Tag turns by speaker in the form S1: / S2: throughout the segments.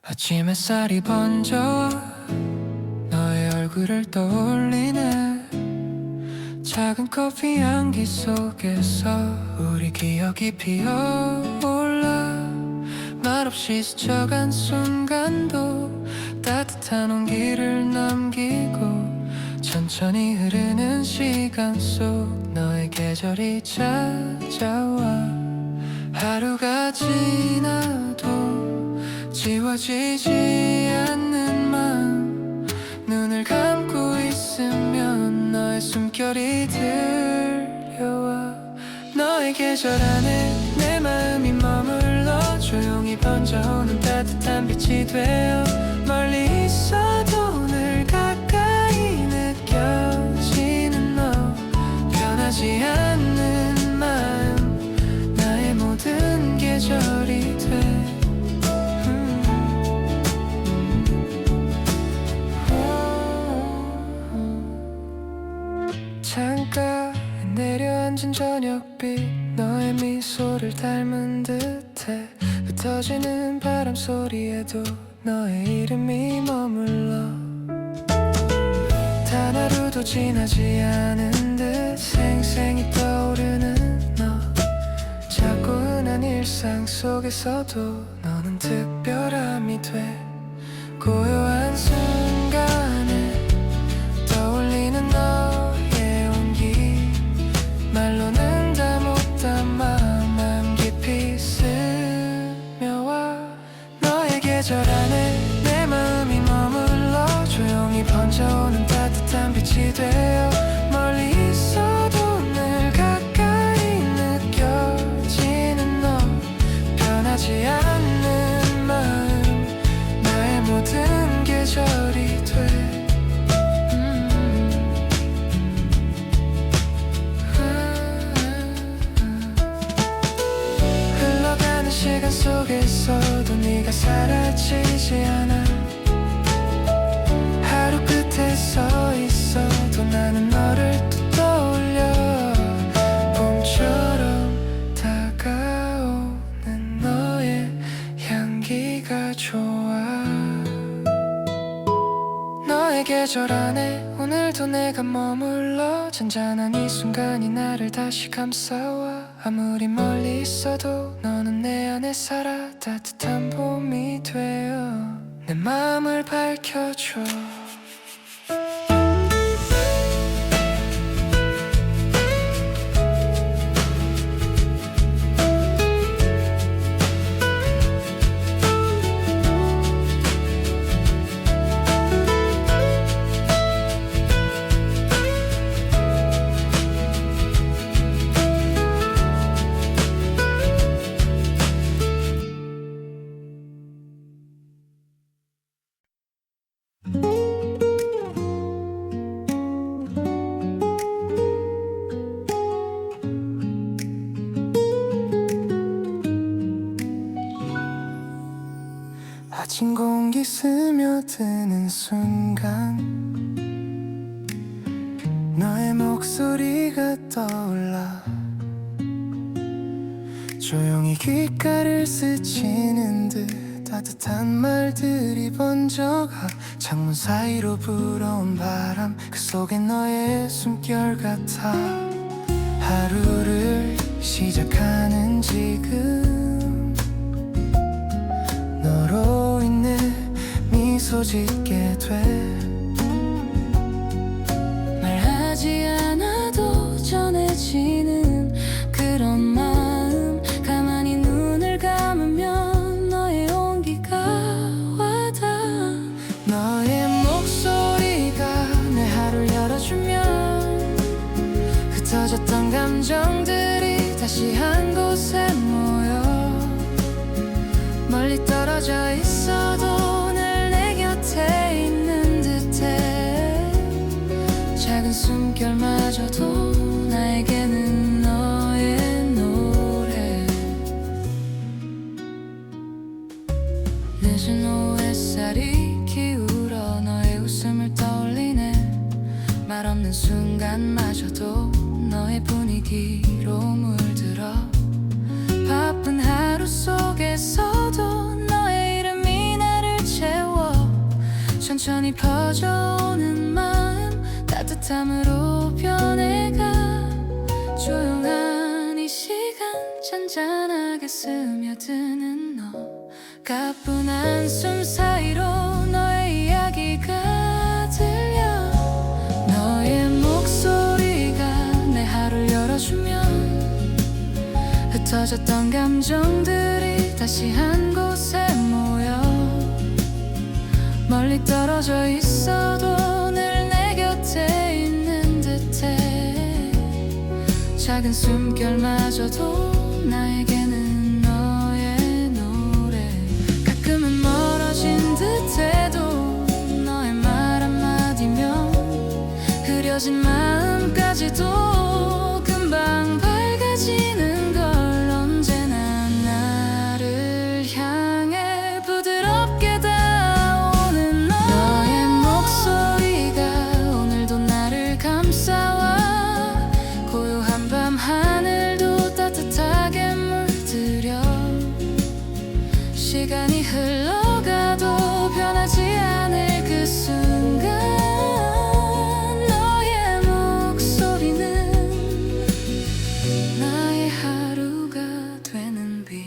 S1: 아침 햇살이 번져 너의 얼굴을 떠올리네. 작은 커피 향기 속에서 우리 기억이 피어올라. 말없이 스쳐간 순간도 따뜻한 온기를 남기고, 천천히 흐르는 시간 속 너의 계절이 찾아와. 하루가 지나도 지워지지 않는 마음, 눈을 감고 있으면 너의 숨결이 들려와. 너의 계절 안에 내 마음이 머물러 조용히 번져오는 따뜻한 빛이 되어. 멀리 있어도 늘 가까이 느껴지는 너, 변하지 않는 마음, 나의 모든 계절이 돼. 창가에 내려앉은 저녁빛, 너의 미소를 닮은 듯해. 흩어지는 바람 소리에도 너의 이름이 머물러. 단 하루도 지나지 않은 듯 생생히 떠오르는 너. 작고 흔한 일상 속에서도 너는 특별함이 돼. 고요한 순간에 떠올리는 너의 온기, 말로는 다 못 담아 마음 깊이 스며와. 너의 계절 안에 내 마음이 머물러 조용히 번져오는 따뜻한 빛이 되어. 멀리 있어도 늘 가까이 느껴지는 너, 변하지 않는 마음, 나의 모든 계절이 돼. 흘러가는 시간 속에서도 네가 사라지지 않아. 하루 끝에 서 있어도 나는 너를 또 떠올려. 봄처럼 다가오는 너의 향기가 좋아. 너의 계절 안에 오늘도 내가 머물러. 잔잔한 이 순간이 나를 다시 감싸와. 아무리 멀리 있어도 너는 내 안에 살아. 따뜻한 봄이 되어 내 마음을 밝혀줘. 아침 공기 스며드는 순간 너의 목소리가 떠올라. 조용히 귓가를 스치는 듯 따뜻한 말들이 번져가. 창문 사이로 불어온 바람, 그 속에 너의 숨결 같아. 하루를 시작하는 지금 너로 인해 미소 짓게 돼.
S2: 말하지 않아도 전해지는 그런 마음, 가만히 눈을 감으면 너의 온기가 와닿아.
S1: 너의 목소리가 내 하루를 열어주면 흩어졌던 감정들이 다시 한 곳에 모여. 멀리 떨어져 있어도 늘 내 곁에 있는 듯해. 작은 숨결마저도 나에게는 너의 노래.
S2: 늦은 오후 햇살이 기울어 너의 웃음을 떠올리네. 말 없는 순간마저도 너의 분위기로 물들어. 바쁜 하루 속에서도 너의 이름이 나를 천천히 퍼져오는 마음 따뜻함으로 변해가 조용한 이 시간 잔잔하게 스며드는 너 가뿐 한숨 사이로 너의 이야기가 들려 너의 목소리가 내 하루를 열어주면 흩어졌던 감정들이 다시 한 곳에 모여 멀리 떨어져 있어도 늘 내 곁에 있는 듯해 작은 숨결마저도 나에게는 너의 노래 가끔은 멀어진 듯해도 너의 말 한마디면 흐려진 마음까지도 금방 밝아지는 걸 언제나 나를 향해 부드럽게 닿아오는 너의 목소리가 오늘도 나를 감싸와 고요한 밤 하늘도 따뜻하게 물들여 시간이 흘러가도 변하지 않을 그 순간 너의 목소리는 나의 하루가 되는 빛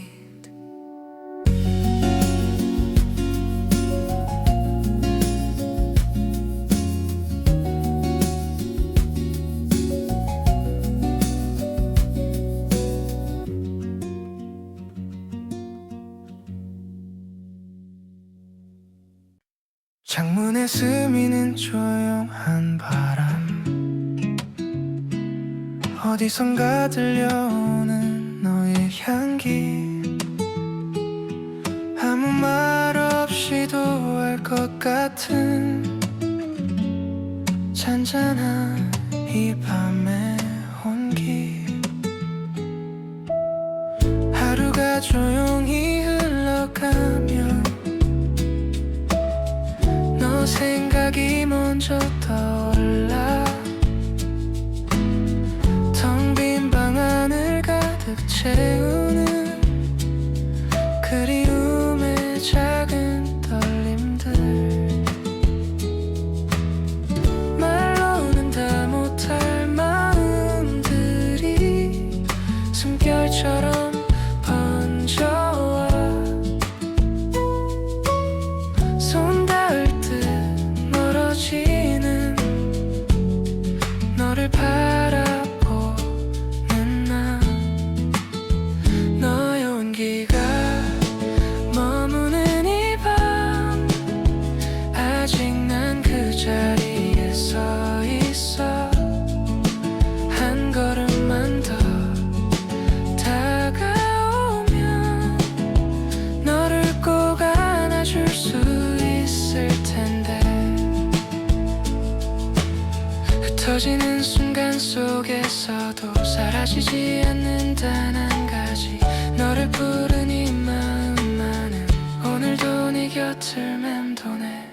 S1: 창문에 스미는 조용한 바람 어디선가 들려오는 너의 향기 아무 말 없이도 알 것 같은 잔잔한 이 밤의 온기 하루가 조용히 흘러가면 너 생각이 먼저 떠올라 텅 빈 방 안을 가득 채우는 그리움의 작은 떨림들 말로는 다 못할 마음들이 숨결처럼 번져와 손 닿을 듯 멀어지는 너를 바라보는 나 너의 온기가 머무는 이 밤 아직 난 그 자리에 서 있어 한 걸음만 더 다가오면 너를 꼭 안아줄 수 있을 텐데 흩어지는 순간 속에서도 사라지지 않는 단 한 가지 너를 부른 이 마음만은 오늘도 네 곁을 맴도네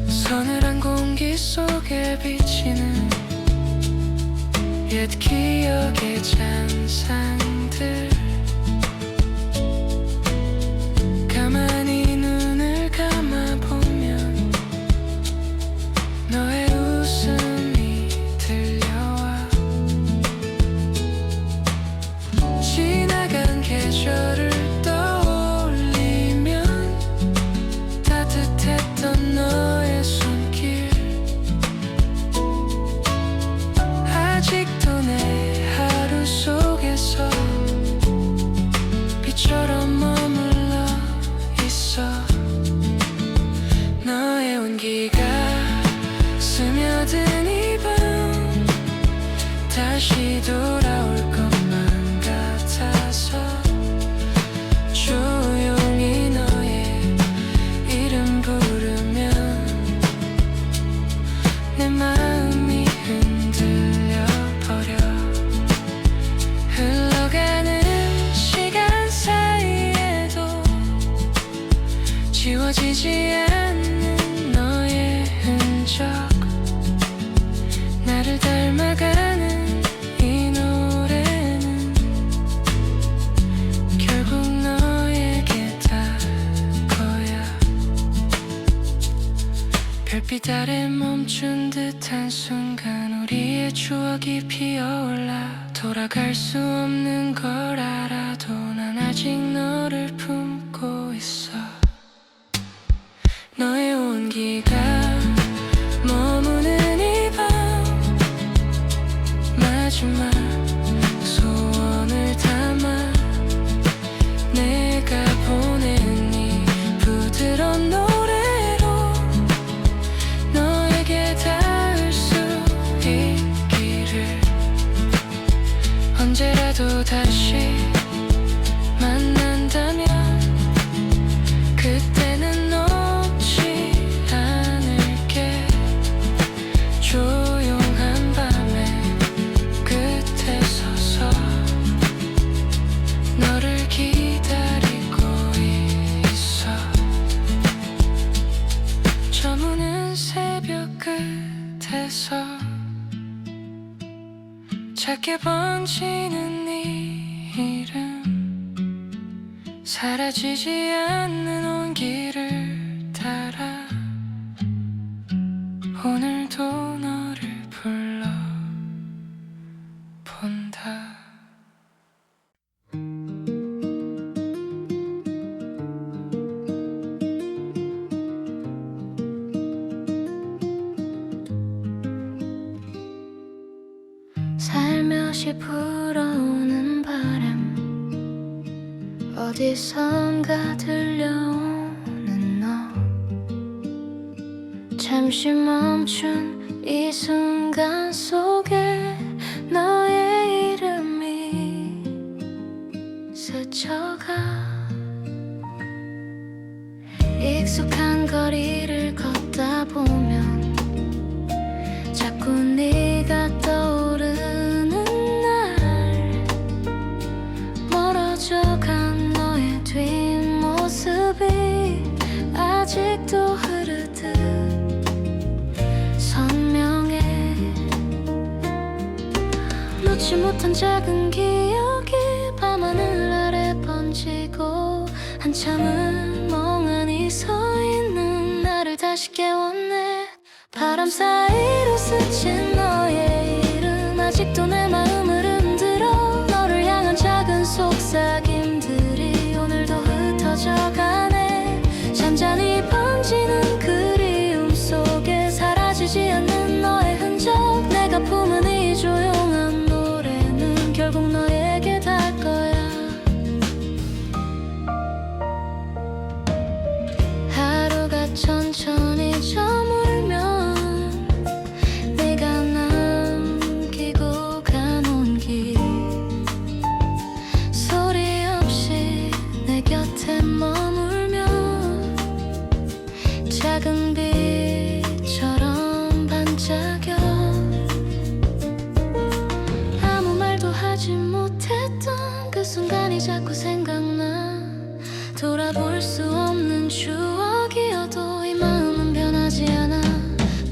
S1: 서늘한 공기 속에 비치는 옛 기억의 잔상들 가만히 눈을 감아보면 너의 웃음이 들려와 지나간 계절을 떠올리면 따뜻했던 너의 손길 아직도 내 하루 속에서 빛처럼 머물러 있어 너의 온기가 스며든 이 밤 다시 돌아올 것만 같아서 조용히 너의 이름 부르면 내 마음이 흔들려 버려 흘러가는 시간 사이에도 지워지지 않는 너의 흔적 나를 닮아 햇빛 아래 멈춘 듯한 순간 우리의 추억이 피어올라 돌아갈 수 없는 걸 알아도 난 아직 너를 품고 있어. 너의 온기가 머무는 이 밤 마지막 소원을 담아 내가 보낸 이 부드러운 노래로 너에게 닿을 수 있기를. 언제라도 다시 만난다면 그때는 놓지 않을게. 조용한 밤에 끝에 서서 너를 기다리고 있어. 저무는 새벽 끝에서 작게 번지는 네 이름 사라지지 않는 온기를 따라 오늘도 너를 불러본다. 살며시 불어오는 바람 어디선가 들려오는 너 잠시 멈춘 이 순간 속에 너의 이름이 스쳐가 익숙한 거리를 걷다 보면 자꾸 네가 떠오르는 날 멀어져간 너의 뒷모습이 아직도 흐르듯 선명해. 놓지 못한 작은 기억이 밤하늘 아래 번지고 한참을 멍하니 서 있는 나를 다시 깨웠네. 바람 사이로 스친 너의 이름 아직도 내 마음을 흔들어. 너를 향한 작은 속삭임들이 오늘도 흩어져가네. 잠잠히 번지는 그리움 속에 사라지지 않는 너의 흔적. 내가 품은 이 조용한 노래는 결국 너에게 닿을 거야. 하루가 천천히 저물면 네가 남기고 간 온기 소리 없이 내 곁에 머물며 작은 빛처럼 반짝여. 아무 말도 하지 못했던 그 순간이 자꾸 생각나. 돌아볼 수 없는 추억이어도 이 마음은 변하지 않아.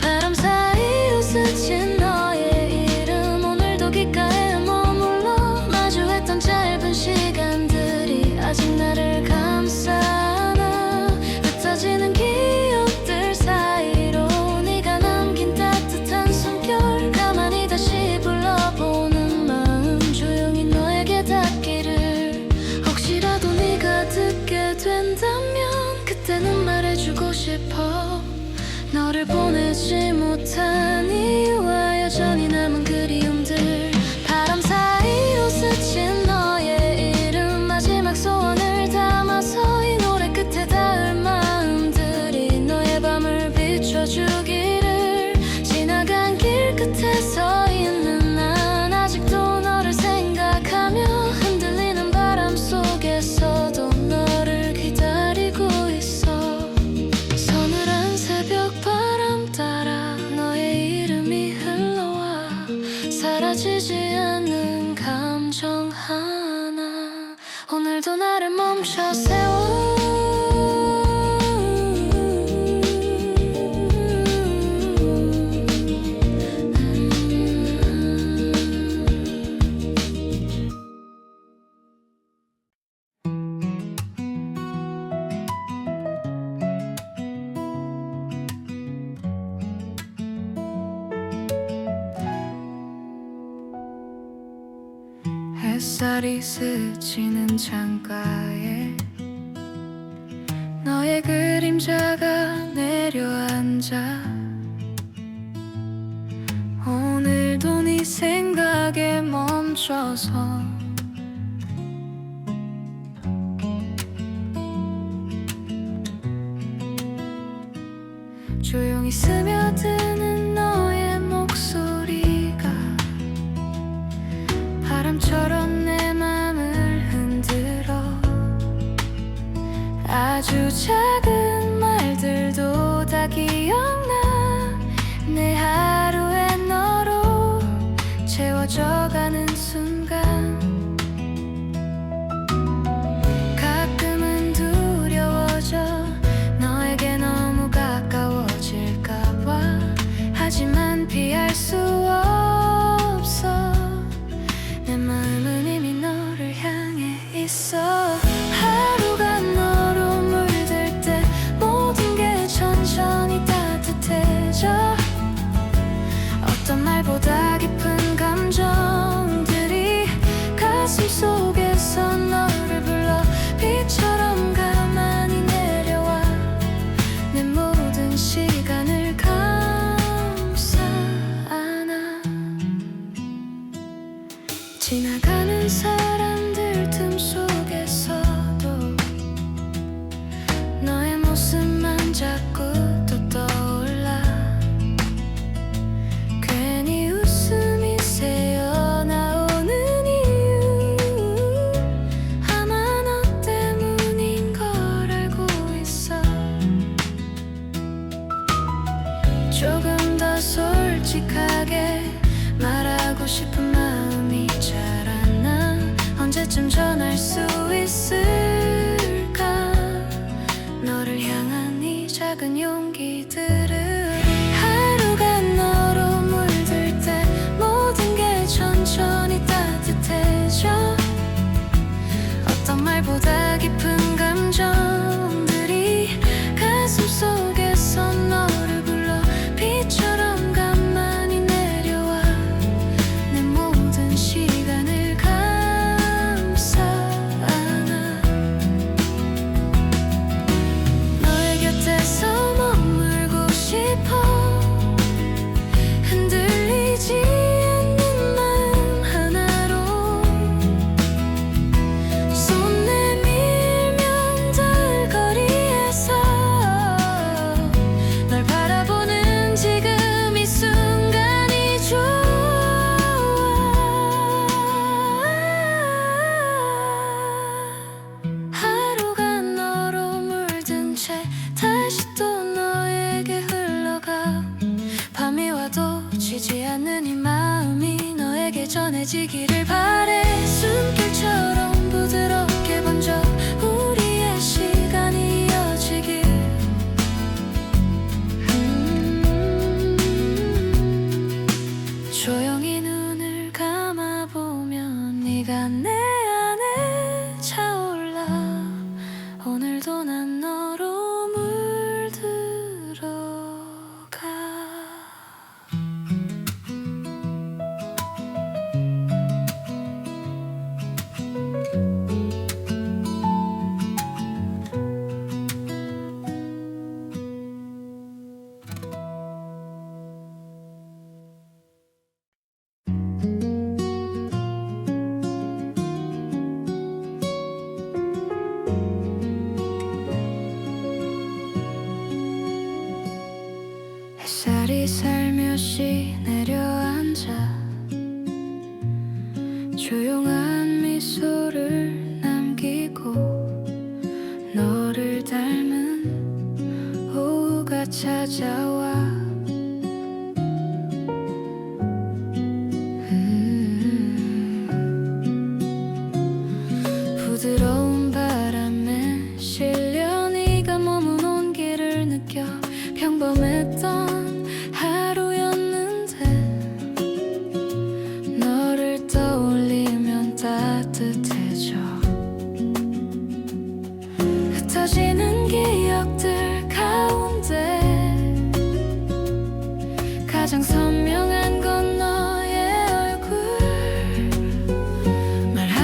S1: 바람 사이로 스친 너의 이름 오늘도 귓가에 머물러. 마주했던 짧은 시간들이 아직 나를 감싸 안아. 흩어지는 기억들 사이로 네가 남긴 따뜻한 숨결 가만히 다시 불러보는 마음 조용히 너에게 닿기를. 혹시라도 네가 듣게 된다면 그때는 말해주고 싶어. 너를 보내지 못한 이유와 여전히 남은 그리움들. 바람 사이로 스친 너의 이름 마지막 소원을 담아서 이 노래 끝에 닿을 마음들이 너의 밤을 비춰주기를. 지나간 길 끝에 서 있는 난 아직도 너를 생각하며 흔들리는 바람 속에서도 너를 기다리고 있어. 서늘한 새벽 바람 따라 너의 이름이 흘러와. 사라지지 않는 감정 하나 오늘도 나를 멈춰 세워.
S2: 햇살이 스치는 창가에 너의 그림자가 내려앉아 오늘도 네 생각에 멈춰서 조용히 스며드는 너의 목소리가 바람처럼 내 맘을 흔들어 아주 작은 말들도 다 기억나 내 하루에 너로 채워져가는 순간 가끔은 두려워져 너에게 너무 가까워질까봐 하지만 피할 수 없어 내 마음은 이미 너를 향해 있어 하루가 너로 물들 때 모든 게 천천히 따뜻해져 어떤 말보다 깊은 감정들이 가슴 속에서 너를 불러 비처럼 가만히 내려와 내 모든 시간을 감싸 안아 지나가는 사람들 틈 속에서도 너의 모습만 자꾸 또 떠올라 괜히 웃음이 새어나오는 이유 아마 너 때문인 걸 알고 있어 조금 더 솔직하게 말하고 싶은 마음이 자라나 언제쯤 전할 수 있을까 너를 향한 이 작은 용기들을 하루가 너로 물들 때 모든 게 천천히 따뜻해져 어떤 말보다 깊은 감정들이 가슴 속에서 너를 불러 비처럼 가만히 내려와 내 모든 시간을 감싸 안아 너의 곁에서 머물고 싶어 흔들리지 않는 마음 하나로 손 내밀면 닿을 거리에서 널 바라보는 지금 이 순간이 좋아 하루가 너로 물든 채 다시 또 너에게 흘러가 밤이 와도 지지 않는 이 마음이 너에게 전해지기를 바래 숨결처럼 부드럽게 번져 우리의 시간이 이어지길 조용히 눈을 감아보면 네가 내 안에 차올라 오늘도 난 너로 물들어가 햇살이 살며시 내려앉아 조용한 미소를 남기고 너를 닮은 오후가 찾아와 부드러운 바람에 실려 네가 머문 온기를 느껴 평범했던 하루였는데 너를 떠올리면 따뜻해져 흩어지는 기억들 가운데 가장 선명한 건 너의 얼굴 말하지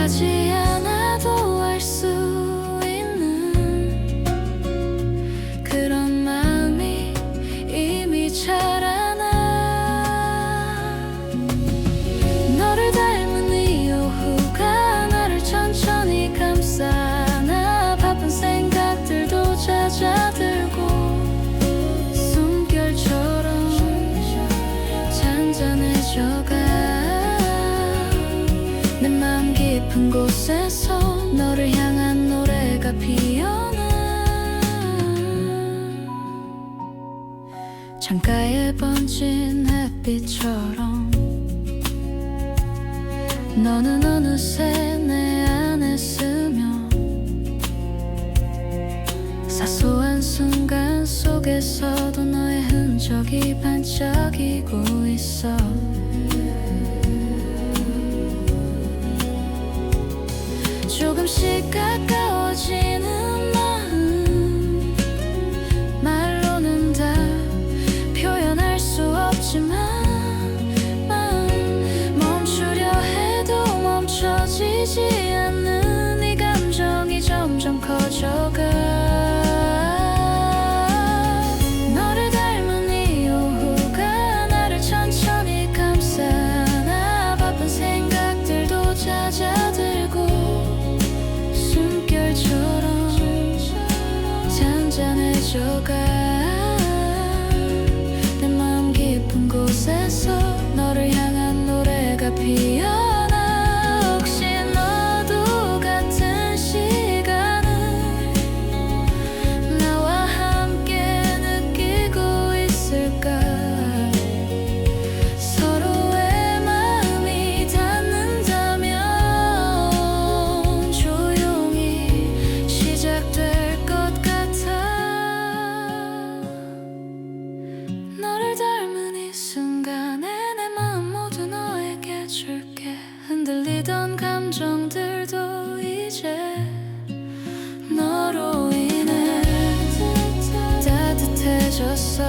S2: 깊은 곳에서 너를 향한 노래가 피어나. 창가에 번진 햇빛처럼 너는 어느새 내 안에 스며 사소한 순간 속에서도 너의 흔적이 반짝이고 있어. 조금씩 가까워지는 마음, 말로는 다 표현할 수 없지만 멈추려 해도 멈춰지지 않는 이 감정이 점점 커져가. 너를 닮은 이 오후가 나를 천천히 감싸나. 바쁜 생각들도 잦아들고 숨결처럼 잔잔해져가. 내 마음 깊은 곳에서 너를 향한 노래가 피어나. 혹시 너도 같은 시간을 나와 함께 느끼고 있을까? 서로의 마음이 닿는다면 조용히 시작될 것 같아. 너를 닮은 이 순간에 내 마음 모두 너에게 줄게. 흔들리던 감정들도 이제 너로 인해 따뜻해졌어.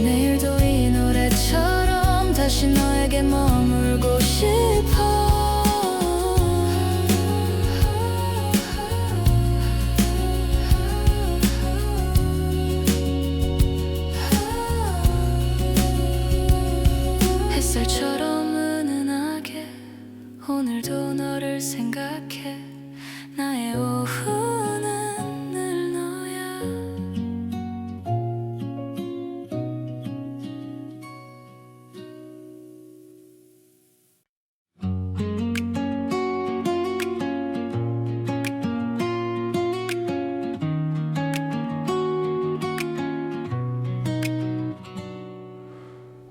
S2: 내일도 이 노래처럼 다시 너에게 머물고 싶어. 햇살처럼 은은하게 오늘도 너를 생각해. 나의 오후는 늘 너야.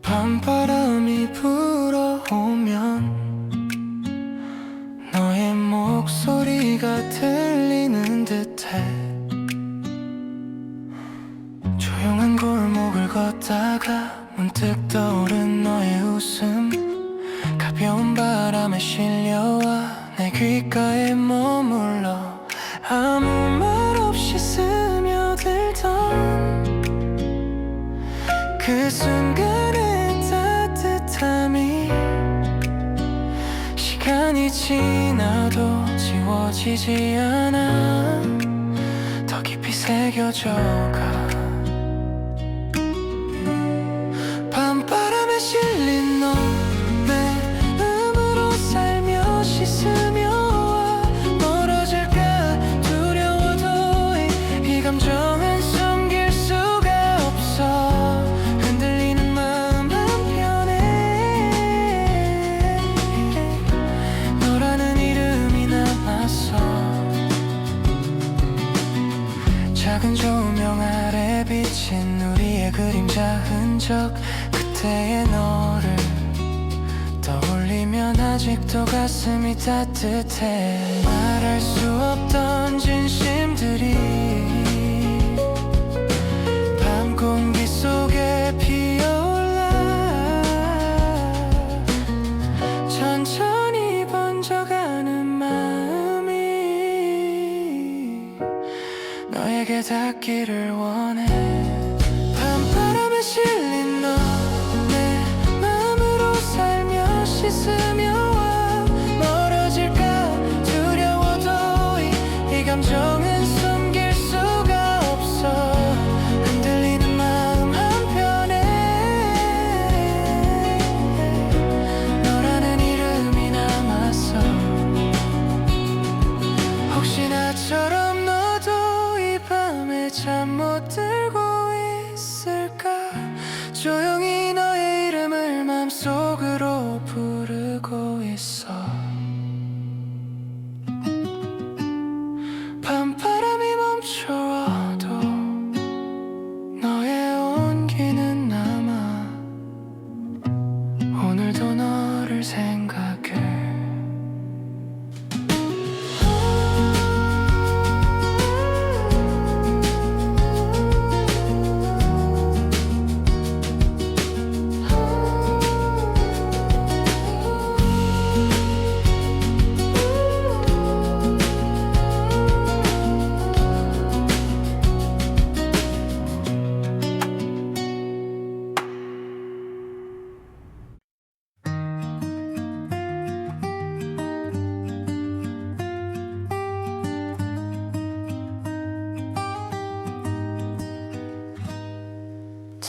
S1: 밤바람이 불어오면 너의 목소리가 들리는 듯해. 조용한 골목을 걷다가 문득 떠오른 너의 웃음. 가벼운 바람에 실려와 내 귓가에 머물러 아무 말 없이 스며들던 그 순간의 따뜻함이 시간이 지나도 지워지지 않아. 더 깊이 새겨져가. 밤바람에 실린 너 내 음으로 살며시 스며와. 멀어질까 두려워도 이 감정은 숨길 수가 없어. 흔들리는 마음 한편에 너라는 이름이 남았어. 작은 조명 아래 비친 우리의 그림자 흔적. 그때의 너를 떠올리면 아직도 가슴이 따뜻해. 말할 수 없던 진심들이 밤 공기 속에 피어올라. 천천히 번져가는 마음이 너에게 닿기를 원해. 밤바람에 실린 너 내 맘으로 살며시 스며와. 멀어질까 두려워도 이 감정은 숨길 수가 없어. 흔들리는 마음 한편에 너라는 이름이 남았어. 혹시 나처럼 너도 이 밤에 잠 못 들고 있을까? 조용히 너의 이름을 맘속으로 부르고 있어.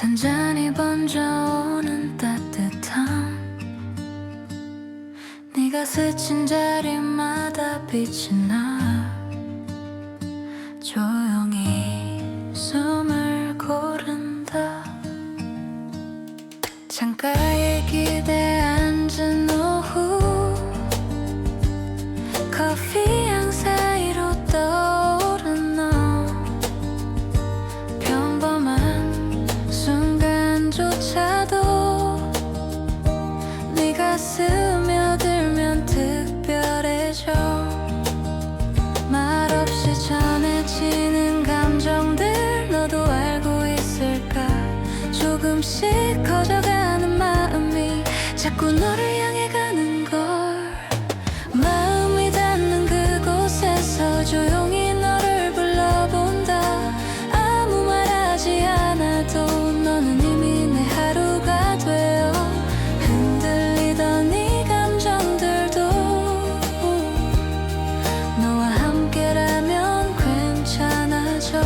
S2: 잔잔히 번져오는 따뜻함 네가 스친 자리마다 빛이 나 조용히 숨을 고른다 창가에 기대 앉은 오후 커피향 사이로 떠오른 너 평범한 순간조차도 네가 스며들면 특별해져 말없이 전해지는 감정들 너도 알고 있을까 조금씩 커져가는 마음이 자꾸 너를 향해 가는 걸 마음이 닿는 그곳에서 조용히 너를 불러본다 아무 말하지 않아도 너는 이미 내 하루가 되어 흔들리던 이 감정들도 너와 함께라면 괜찮아져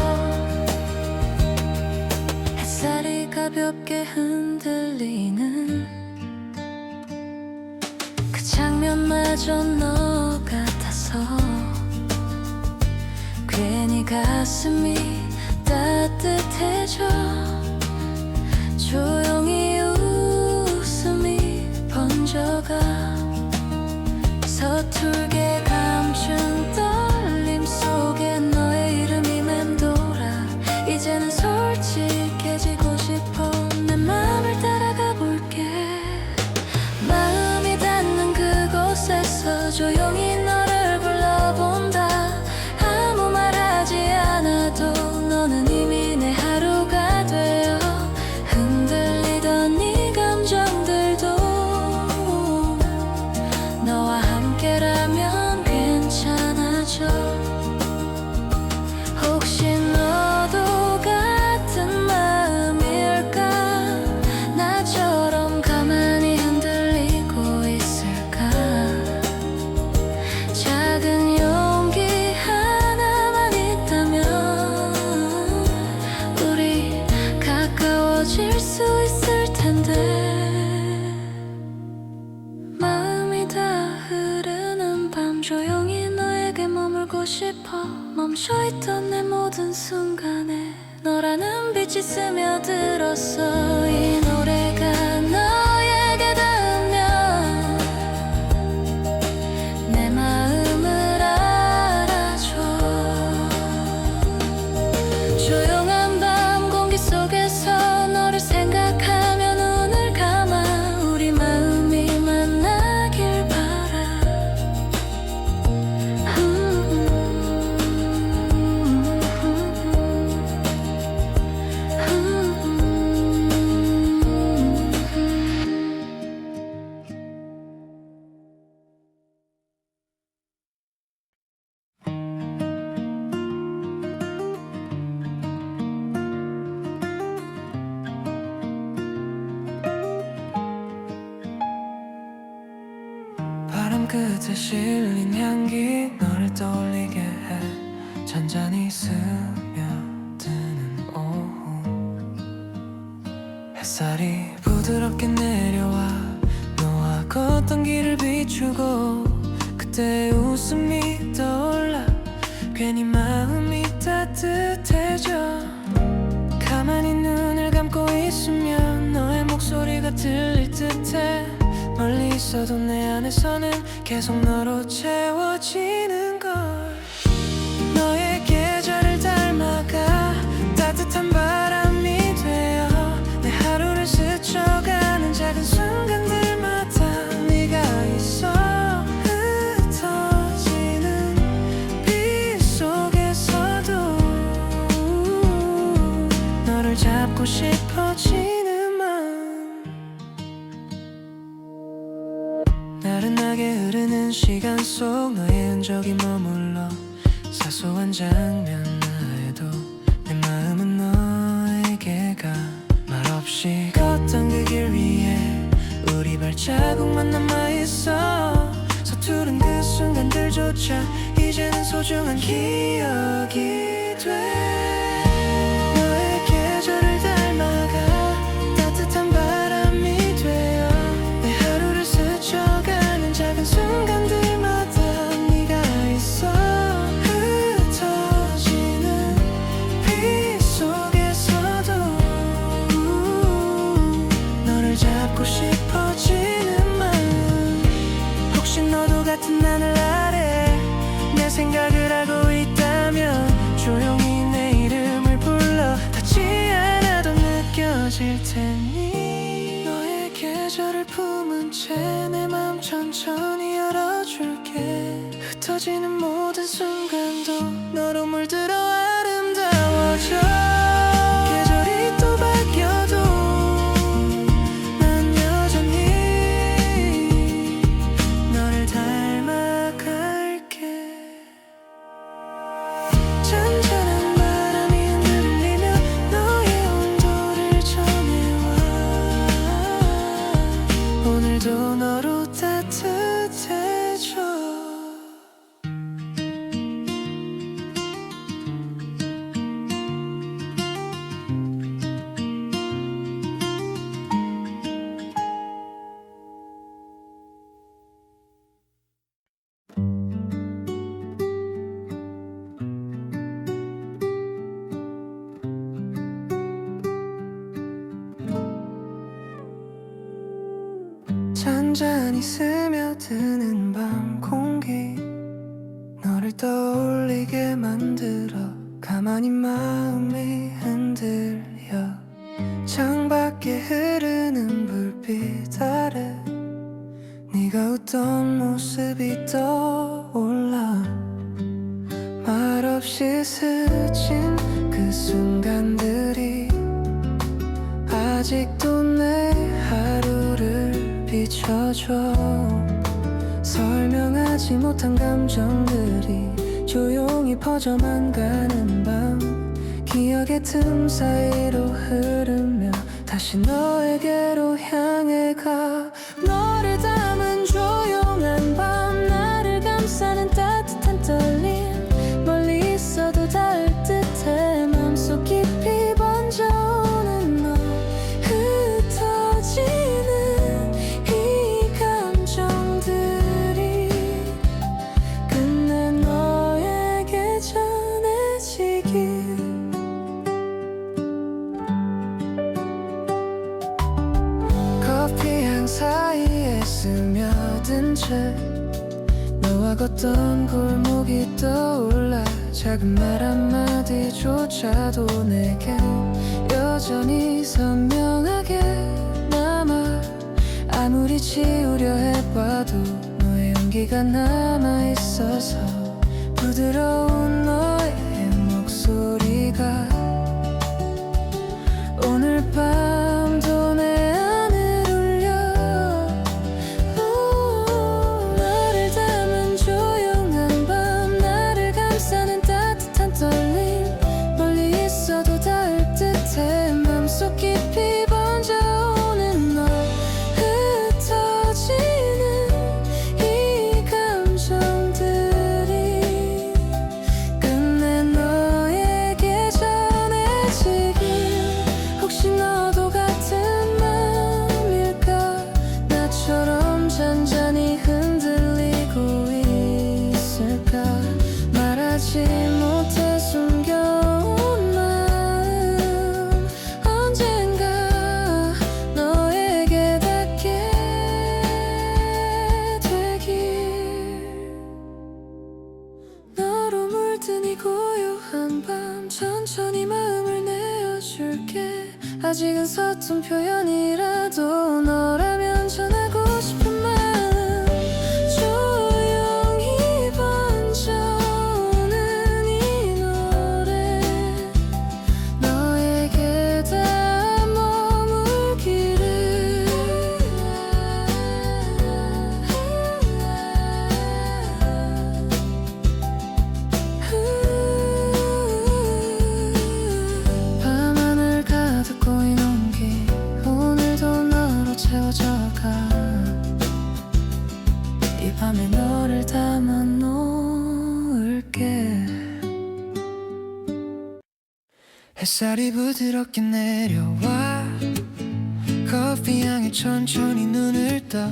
S2: 햇살이 가볍게 흔들리는 그 장면마저 너 같아서 괜히 가슴이 따뜻해져 조용히 웃음이 번져가 서툴게 감춘 떨림 속에 너의 이름이 맴돌아 이제는 솔직해지고 싶어 내 맘을 따라가 볼게 마음이 닿는 그곳에서 조용히 너를 불러본다 아무 말하지 않아도 너는 이미 내 하루가 되어 흔들리던 이 감정들도 너와 함께라면 괜찮아져 혹시 너도 같은 마음일까 나처럼 가만히 흔들리고 있을까 작은 용기 하나만 있다면 우리 가까워질 수 있을 텐데 마음이 다 흐르는 밤 조용히 너에게 머물고 싶어 멈춰있던 내 모든 순간에 너라는 빛이 스며들었어 이 노래가 너에게 닿으면 내 마음을 알아줘 조용한 밤 공기 속에서 너를 생각하며 눈을 감아 우리 마음이 만나길 바라
S1: 바람 끝에 실린 향기 너를 떠올리게 해 잔잔히 스며드는 오후 햇살이 부드럽게 내려와 너와 걷던 길을 비추고 그때의 웃음이 떠올라 괜히 마음이 따뜻해져 가만히 눈을 감고 있으면 너의 목소리가 들릴 듯해 멀리 있어도 내 안에서는 계속 너로 채워지는 걸 너의 계절을 닮아가 따뜻한 바람이 되어 내 하루를 스쳐가는 작은 순간들마다 네가 있어 흩어지는 빛 속에서도 너를 잡고 싶어지는 마음 나른하게 흐르는 시간 속 너의 흔적이 머물러 사소한 장면 나에도 내 마음은 너에게 가 말없이 걷던 그 길 위에 우리 발자국만 남아있어 서투른 그 순간들조차 이제는 소중한 기억이 돼 너의 계절을 닮아가 사라질 테니 너의 계절을 품은 채 내 맘 천천히 열어줄게. 흩어지는 모든 순간도 너로 물들어 아름다워져. 계절이 또 바뀌어도 난 여전히 너를 닮아갈게. 잔잔한 바람이 흔들리며 너의 온도를 전해와. 오늘도 너로 따뜻해져. 잔잔히 스며드는 밤 공기 너를 떠올리게 만들어. 가만히 마음이 흔들려. 창밖에 흐르는 불빛 아래 네가 웃던 모습이 떠올라. 말없이 스친 그 순간들이 아직도 내 하루를 비춰줘. 설명하지 못한 감정들이 조용히 퍼져만 가는 밤. 기억의 틈 사이로 흐르며 다시 너에게로 향해 가. 너를 담은 조용한 밤 나를 감싸는 따뜻한 떨림. 멀리 있어도 닿을 듯해. 맘속 깊이 번져오는 너. 흩어지는 이 감정들이 끝내 너에게 전해지길. 커피향 사이에 스며든 채 너와 걷던 골목이 떠올라. 작은 말 한마디조차도 내겐 여전히 선명하게 남아. 아무리 지우려 해봐도 너의 연기가 남아있어서. 부드러운 너의 목소리가 오늘 밤도 내 안을 울려. 너를 담은 조용한 밤 나를 감싸는 따뜻한 떨림. 멀리 있어도 닿을 듯해. 맘속 깊이 번져오는 너. 흩어지는 이 감정들이 끝내 너에게 전해지길. 혹시 너도 같은 맘일까. 나처럼 잔잔히 흔들리고 있을까. 말하지 못해 숨겨온 마음 언젠가 너에게 닿게 되길. 너로 물든 이 고요한 밤 천천히 마음을 내어줄게. 아직은 서툰 표현이라도 너라면 전하고 싶은 마음. 조용히 번져오는 이 노래 너에게 다 머물기를. 밤하늘 가득 고인 온기 오늘도 너로 채워져가. 이 밤에 너를 담아 놓을게. 햇살이 부드럽게 내려와. 커피 향에 천천히 눈을 떠.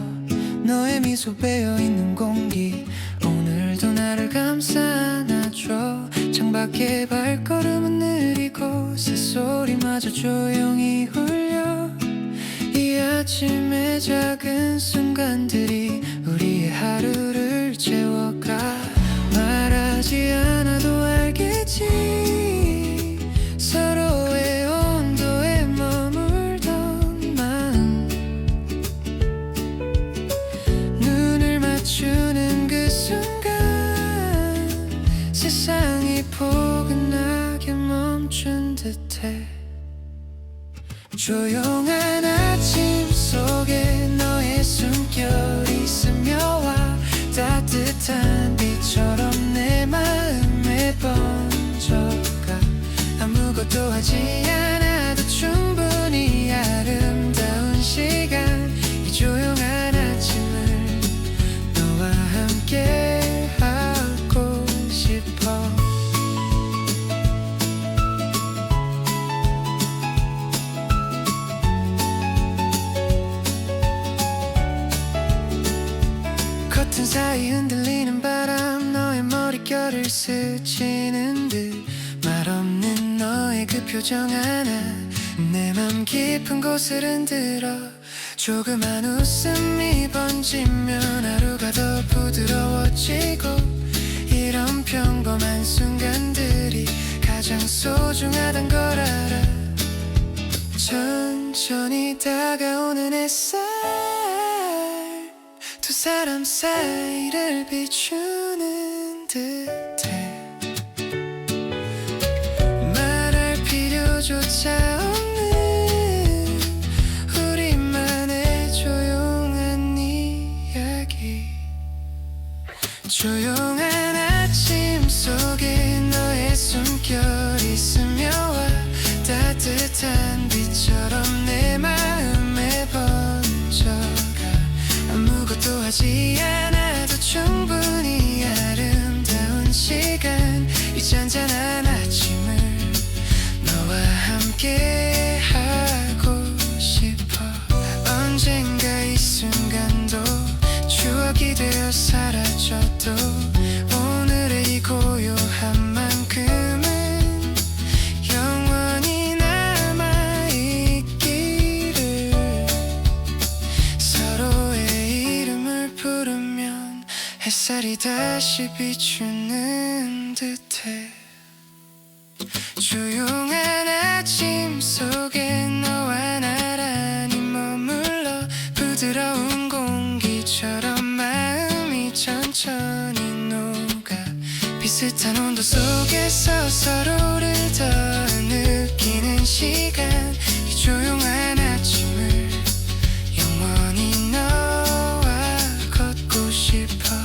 S1: 너의 미소 배어있는 공기 오늘도 나를 감싸 안아줘. 창밖에 발걸음은 느리고 새소리마저 조용히 울려. 이 아침의 작은 순간들이 우리의 하루를 채워가. 말하지 않아도 알겠지. 서로의 온도에 머물다 조용한 아침 속에 너의 숨결이 스며와 따뜻한 비처럼 내 마음에 번져가. 아무것도 하지 않아도 충분히 아름다운 시간. 이 조용한 아침을 너와 함께 하고 싶어. 커튼 사이 흔들리는 바람, 너의 머릿결을 스치는 듯 말없는 너의 그 표정 하나 내 맘 깊은 곳을 흔들어. 조그만 웃음이 번지면 하루가 더 부드러워지고, 이런 평범한 순간들이 가장 소중하단 걸 알아. 천천히 다가오는 햇살, 두 사람 사이를 비추는 듯해. 말할 필요조차 없는 우리만의 조용한 이야기. 조용한 아침 속에 너의 숨결이 스며와 따뜻한 비처럼 내 마음에 번져가. 아무것도 하지 않아도 충분히 아름다운 시간. 이 잔잔한 아침을 너와 함께 하고 싶어. 언젠가 이 순간도 추억이 되어 사라져도 오늘의 이 고요한 만큼은 영원히 남아있기를. 서로의 이름을 부르면 햇살이 다시 비추는 듯해. 조용한 아침 속에 너와 나란히 머물러 부드러운 공기처럼 마음이 천천히 녹아. 비슷한 온도 속에서 서로를 더 느끼는 시간. 이 조용한 아침을 영원히 너와 걷고 싶어.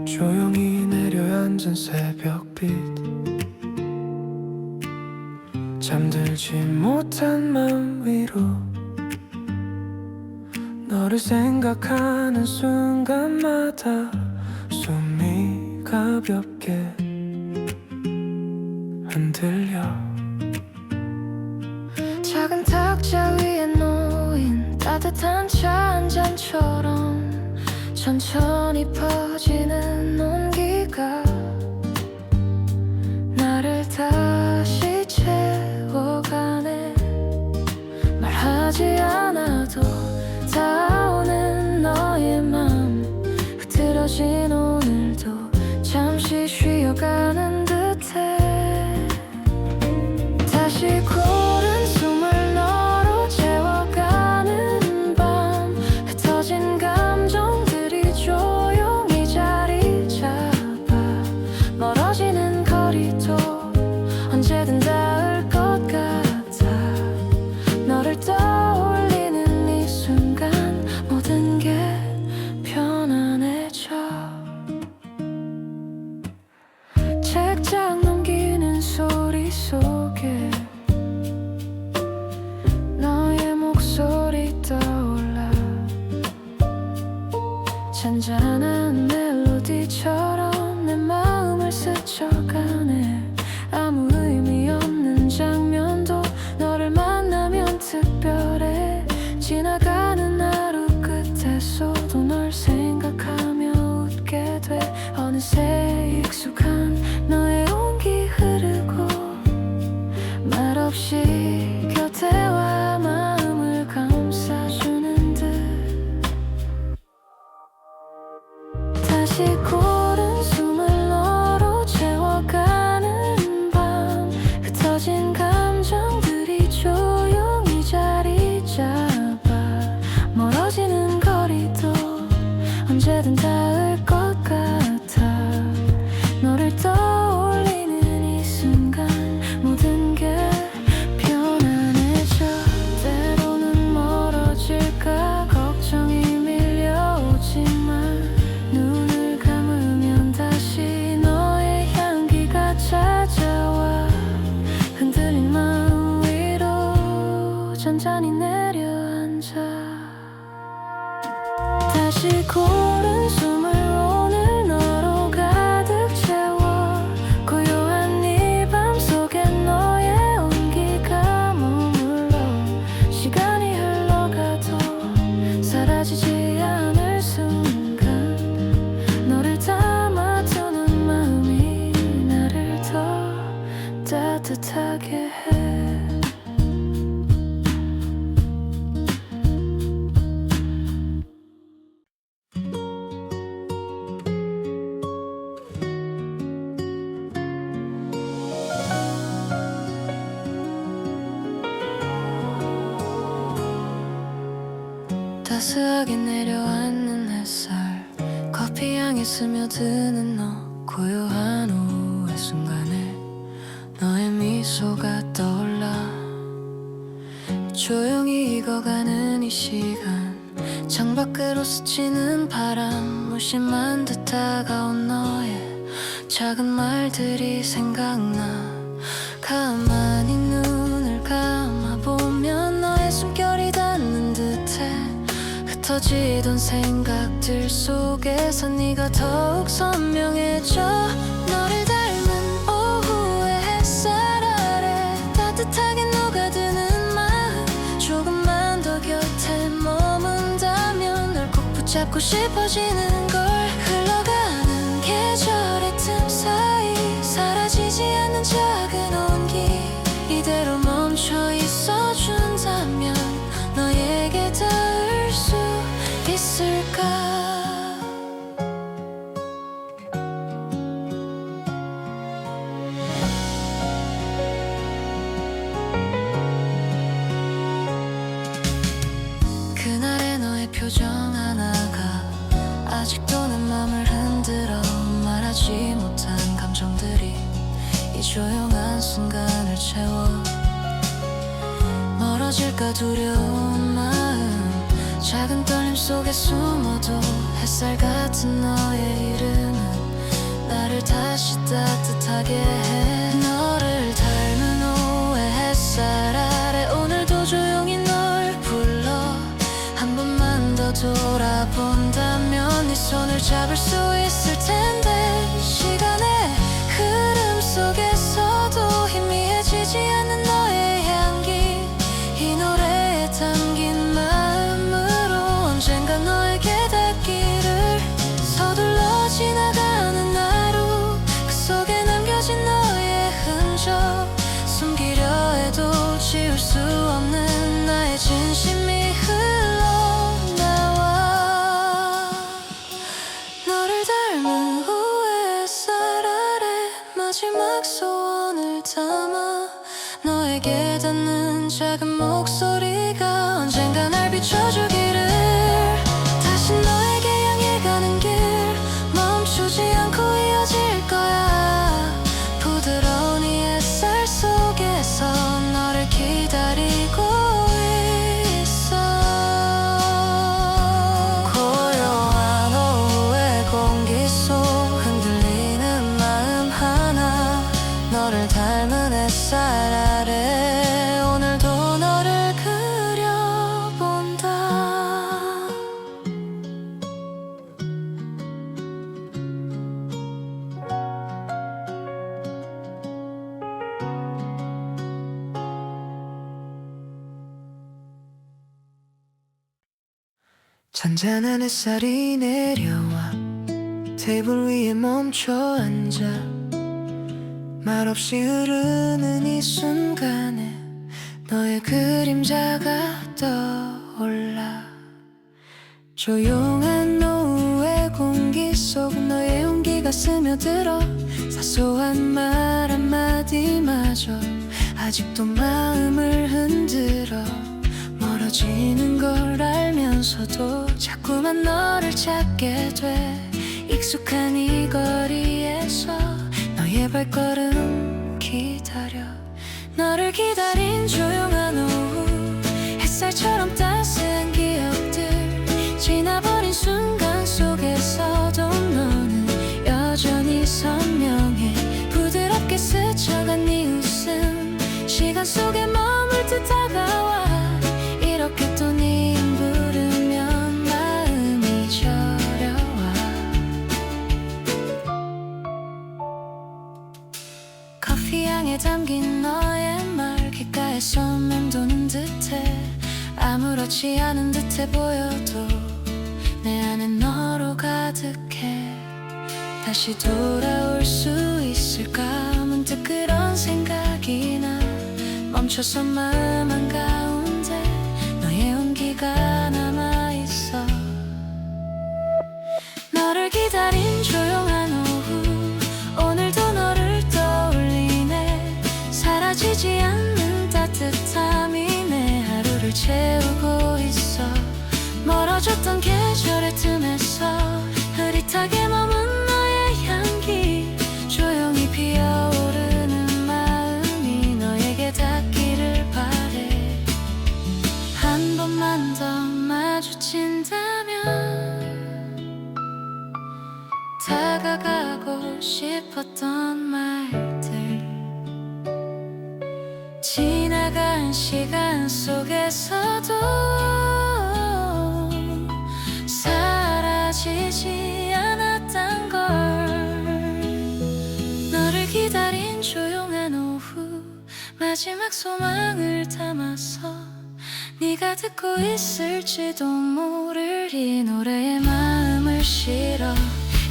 S1: 조용히 내려앉은 새벽빛, 잠들지 못한 맘 위로 너를 생각하는 순간마다 숨이 가볍게 흔들려.
S2: 작은 탁자 위에 놓인 따뜻한 차 한 잔처럼 천천히 퍼지는 온기가 나를 다시 채워가네. 말하지 않아도 닿아오는 너의 맘, 흐트러진 오늘도 잠시 쉬어가는 듯해. 다시 고른 숨을 너로 채워가는 밤, 흩어진 감정들이 조용히 자리 잡아. 멀어지는 거리도 언제든 닿을 것 같아. 너를 떠올리는 이 순간 모든 게 편안해져. 책장 넘기는 소리 속에 너의 목소리 떠올라. 잔잔한 멜로디처럼 내 마음을 스쳐가네. 아무 의미 없는 장면도 너를 만나면 특별해. 지나가는 하루 끝에서도 널 생각하며 웃게 돼. 익숙한 너의 온기 흐르고 말없이 곁에 와 마음을 감싸주는 듯 다시 고른 숨을 너로 채워가는 밤 흩어진 감정들이 조용히 자리 잡아 멀어지는 거리도 언제든 닿을 것 같아 너를 떠올리는 이 순간 모든 게 편안해져 때로는 멀어질까 걱정이 밀려오지만 눈을 감으면 다시 너의 향기가 찾아와 흔들린 마음 위로 잔잔히 내려앉아 다시 고른 숨을 오늘 너로 가득 채워 고요한 이 밤 속에 너의 온기가 머물러 시간이 흘러가도 사라지지 않을 순간 너를 담아두는 마음이 나를 더 따뜻하게 해 따스하게 내려앉는 햇살 커피 향이 스며드는 너 고요한 오후의 순간에 너의 미소가 떠올라 조용히 익어가는 이 시간 창밖으로 스치는 바람 무심한 듯 다가온 너의 작은 말들이 생각나 가만히 눈을 감아보면 너의 숨결이 닿는 듯해 흩어지던 생각들 속에서 네가 더욱 선명해져 너를 닮은 오후의 햇살 아래 따뜻하게 녹아드는 마음 조금만 더 곁에 머문다면 널 꼭 붙잡고 싶어지는 걸 흘러가는 계절의 틈 사이 사라지지 않는 작은 온기 이대로 멈춰 있어준다면 너에게 닿을 수 있을까 그날의 너의 표정 하나가 아직도 내 맘을 흔들어 말하지 못한 감정들이 이 조용한 순간을 채워 멀어질까 두려운 마음 작은 떨림 속에 숨어도 햇살 같은 너의 이름은 나를 다시 따뜻하게 해 너를 닮은 오후의 햇살 아래 오늘도 조용히 널 불러 한 번만 더 돌아본다면 네 손을 잡을 수 있을 텐데 시간의 흐름 속에서도 희미해지지 않는 너의 향기 이 노래에 담긴 마음으로 언젠가 너에게 닿기를 서둘러 지나가는 하루 그 속에 남겨진 너의 흔적 숨기려 해도 지울 수 없는 나의 진심이 흘러나와 너를 닮은 후의 햇살 아래 마지막 소원을 담아 너에게 닿는 작은 목소리가 언젠가 날 비춰주기를 다시 너에게 향해 가는 길 멈추지 않고 이어질 거야 부드러운 이 햇살 속에서 너를 기다리고 있어 고요한 오후의 공기 속 흔들리는 마음 하나 너를 닮은 햇살 아래 오늘도 너를 그려본다
S1: 잔잔한 햇살이 내려와 테이블 위에 멈춰 앉아 말없이 흐르는 이 순간에 너의 그림자가 떠올라. 조용한 오후의 공기 속 너의 온기가 스며들어 사소한 말 한마디마저 아직도 마음을 흔들어. 멀어지는 걸 알면서도 자꾸만 너를 찾게 돼. 익숙한 이 거리에서 너의 발걸음 기다려. 너를 기다린 조용한 오후 햇살처럼 따스한 기억들 지나버린 순간 속에서도 너는 여전히 선명해. 부드럽게 스쳐간 네 웃음 시간 속에 머물 듯 다가와. 이렇게 또 네 이름 부르면 마음이 저려와. 커피향에 담긴 너의 말 귓가에서 맴도는 듯해. 아무렇지 않은 듯해 보여도 내 안엔 너로 가득해. 다시 돌아올 수 있을까 문득 그런 생각이 나. 멈춰서 마음 한가운데 너의 온기가 남아있어. 너를 기다린 조용한 오후 오늘도 너를 떠올리네. 사라지지 않는 따뜻함이 내 하루를 채우고 있어. 멀어졌던 계절의 틈에서 흐릿하게 머문 너의 향기 조용히 피어오르는 마음이 너에게 닿기를 바래. 한 번만 더 마주친다면 다가가고 싶었던 말들 지나간 시간 속에서도 사라지지 않았단 걸. 너를 기다린 조용한 오후 마지막 소망을 담아서 네가 듣고 있을지도 모를 이 노래에 마음을 실어.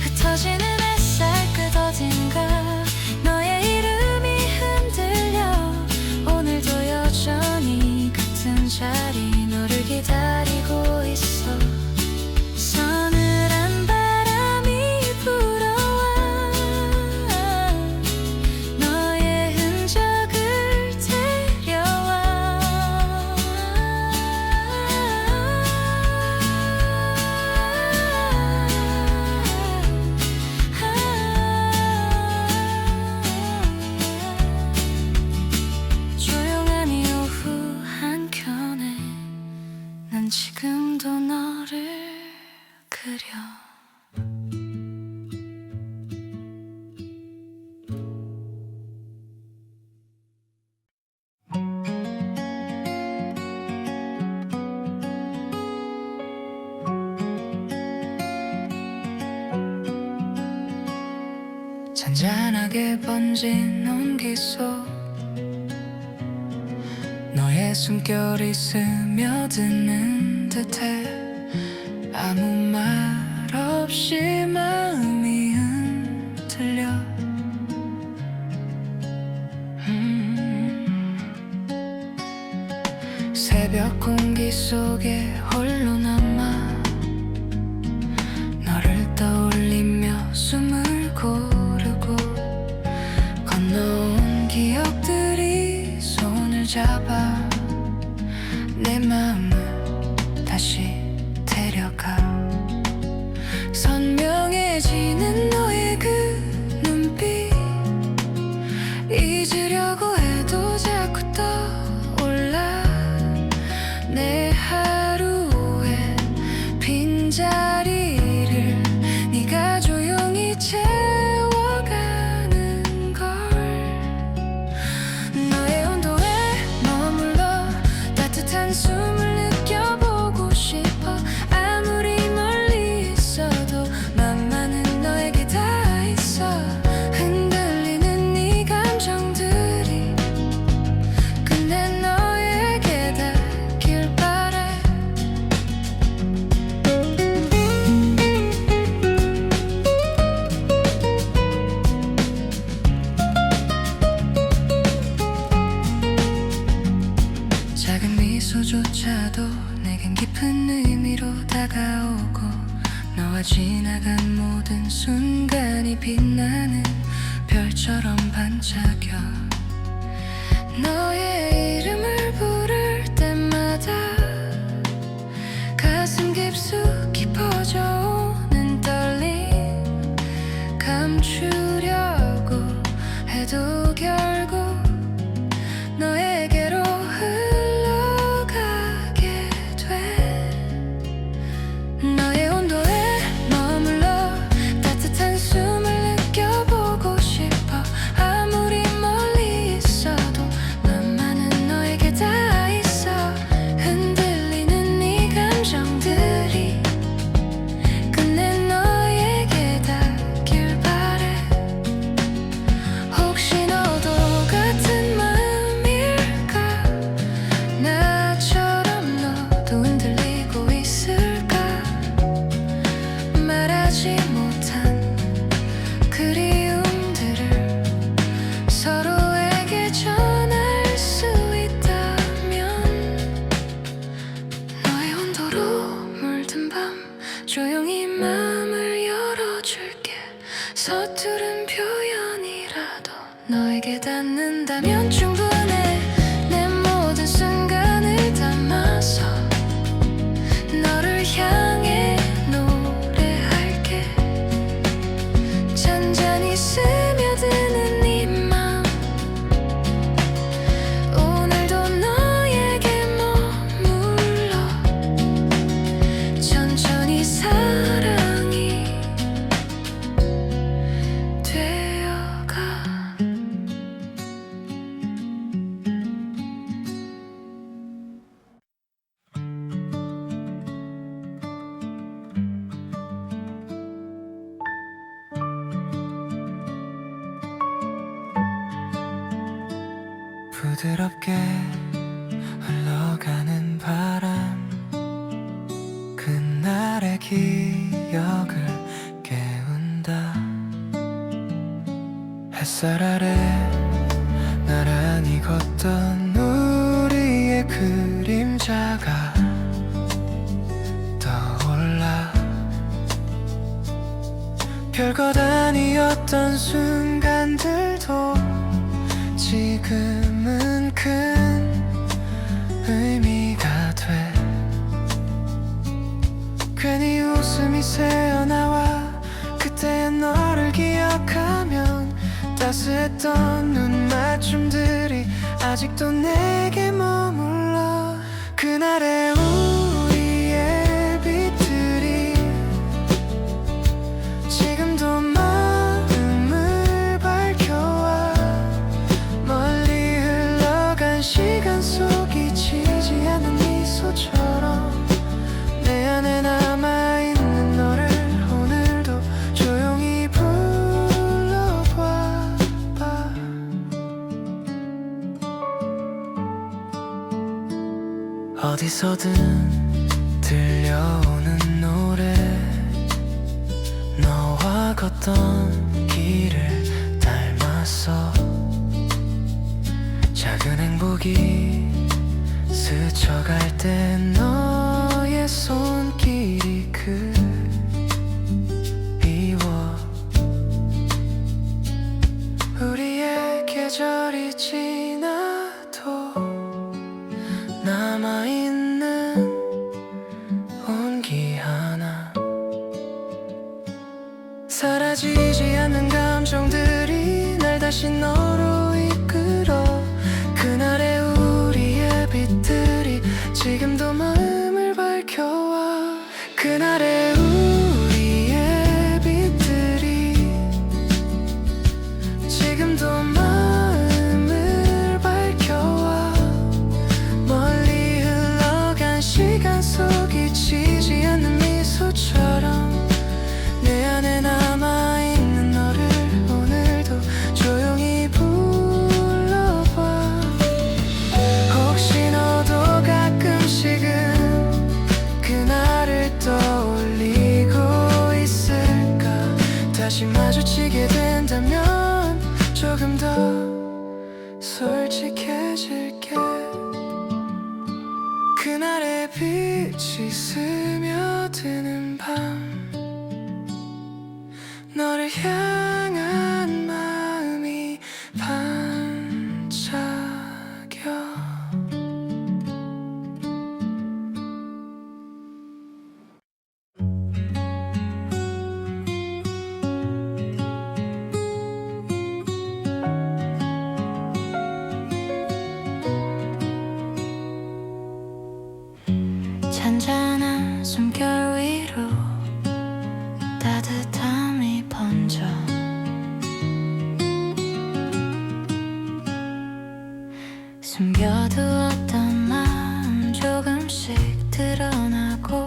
S1: 흩어지는 햇살 끝 어딘가 너의 이름이 흔들려. 오늘도 여전히 같은 자리 너를 기다리고 있어. 서늘한 바람이 불어와 너의 흔적을 데려와. 조용한 이 오후 한켠에 난 지금도 너를 그려. 잔잔하게 번진 온기 속 너의 숨결이 스며드는 듯해. 아무 말 없이 마음이 흔들려. 새벽 공기 속에 홀로 남아 너를 떠올리며 숨을 고르고 건너온 기억들이 손을 잡아 내 마음을 다시 데려가. 선명해지는 너의 그 눈빛 잊으려고 해도 자꾸 떠올라. 내 하루에
S2: 지나간 모든 순간이 빛나는 별처럼 반짝여. 너의 이름을 부를 때마다 가슴 깊숙이 퍼져오는 떨림, 감추려고 해도 결국 너에게로 흘러가게 돼. 너의 온도에 머물러 따뜻한 숨을 느껴보고 싶어. 아무리 멀리 있어도 나만은 너에게 닿아 있어. 흔들리는 네 감정들이 끝내 너에게 닿길 바래. 혹시 너도 같은 마음일까? 나처럼 너도 흔들리고 있을까? 말하지 못한 그리움들을 서로에게 전할 수 있다면, 너의 온도로 물든 밤 조용히 마음을 열어줄게. 서투른 표현이라도 너에게 닿는다면 충분해. 내 모든 순간을 담아서 너를 향해 노래할게. 잔잔히 스며드는 네 맘, 오늘도 너에게 머물러. 천천히 사랑이 되어가.
S1: 부드럽게 흘러가는 바람, 그날의 기억을 깨운다. 햇살 아래 나란히 걷던 우리의 그림자가 떠올라. 별것 아니었던 순간들도 지금은 큰 의미가 돼. 괜히 웃음이 새어나와 그때의 너를 기억하면 따스했던 눈 맞춤들이 아직도 내게 머물러. 그날의 우리의 빛들이 지금도 마음을 밝혀와. 멀리 흘러간 시간 속 잊히지 않는 미소처럼 내 안에 남아있는 너를 오늘도 조용히 불러봐. 어디서든 들려오는 노래, 너와 걷던 길을 닮았어. 작은 행복이 스쳐갈 때 너의 손길이 그리워. 우리의 계절이 지나도 남아있는 온기 하나, 사라지지 않는 감정들이 날 다시 너로 이끌어. 그날의 우리의 빛들이 지금도 마음을 밝혀와. 그날의 우리의 빛들이 지금도 마음을 밝혀와. 멀리 흘러간 시간 속 잊히지 않는 미소처럼 내 안에 남아있는 너를 오늘도 조용히 불러봐. 혹시 너도 가끔씩은 그날을 떠올리고 있을까? 다시 마주치게 된다면 조금 더
S2: 숨겨두었던 마음 조금씩 드러나고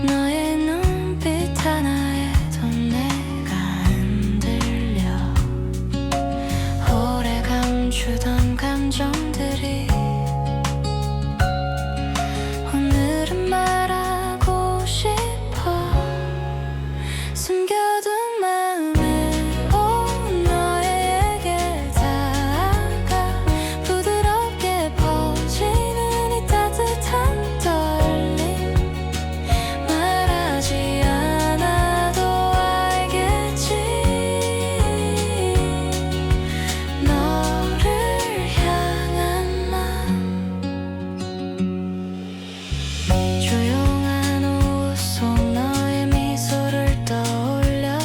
S2: 너의 눈빛 하나에도 내가 흔들려 오래 감추던 감정들이 오늘은 말하고 싶어 숨겨둔 마음에 너에게 닿아가 부드럽게 퍼지는 이 따뜻한 떨림 말하지 않아도 알겠지 너를 향한 마음 조용한 오후 속 너의 미소를 떠올려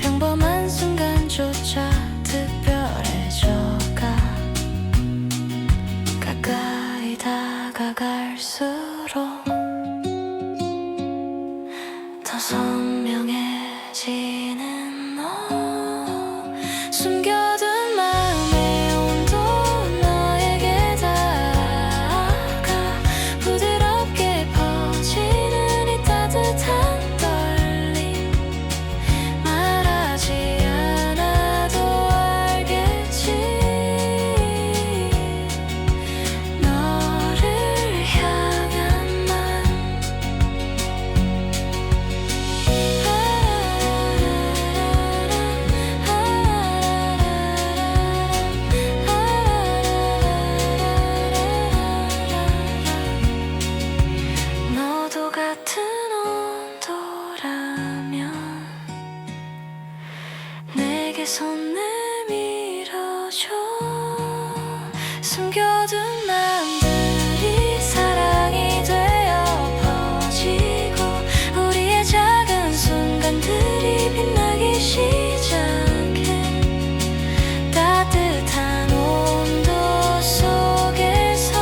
S2: 평범한 순간조차 특별해져가 가까이 다가갈수록 더 선명해지는 너 숨겨둔 마음의 온도 너에게 닿아가 부드럽게 퍼지는 이 따뜻한 떨림 말하지 않아도 알겠지 너를 향한 마음 너도 같은 온도라면 내게 손 내밀어줘 숨겨둔 마음들이 사랑이 되어 퍼지고 우리의 작은 순간들이 빛나기 시작해 따뜻한 온도 속에서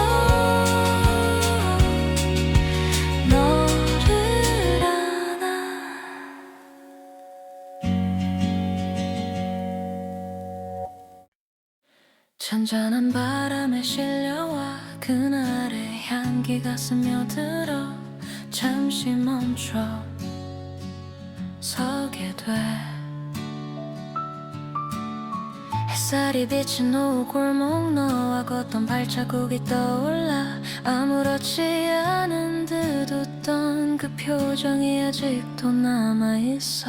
S2: 너를 안아 잔잔한 바람에 실려와 그날의 향기가 스며들어 잠시 멈춰 서게 돼 햇살이 비친 오후 골목 너와 걷던 발자국이 떠올라 아무렇지 않은 듯 웃던 그 표정이 아직도 남아있어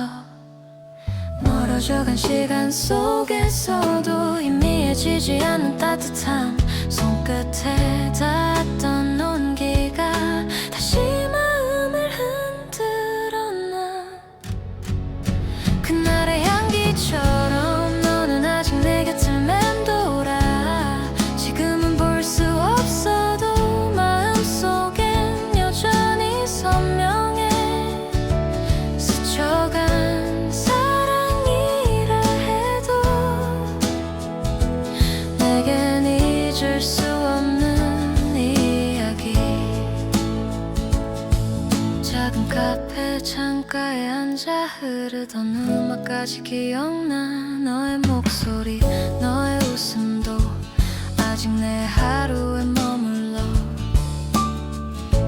S2: 멀어져간 시간 속에서도 희미해지지 않는 따뜻함 손끝에 닿았던 온기가 다시 마음을 흔들었나 그날의 향기처럼 너는 아직 내 곁을 맴돌아 지금은 볼 수 없어도 마음속엔 여전히 선명해 스쳐간 사랑이라 해도 내겐 잊을 수 없는 이야기 작은 카페 창가에 앉아 흐르던 음악까지 기억나 너의 목소리 너의 웃음도 아직 내 하루에 머물러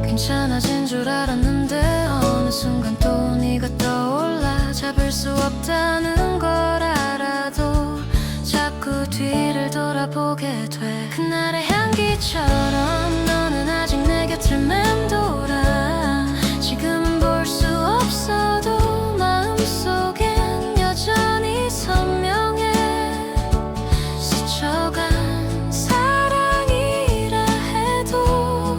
S2: 괜찮아진 줄 알았는데 어느 순간 또 네가 떠올라 잡을 수 없다는 걸 알아도 자꾸 뒤를 돌아보게 돼 그날의 향기처럼 너는 아직 내 곁을 맴돌아 지금은 볼 수 없어도 마음속엔 여전히 선명해 스쳐간 사랑이라 해도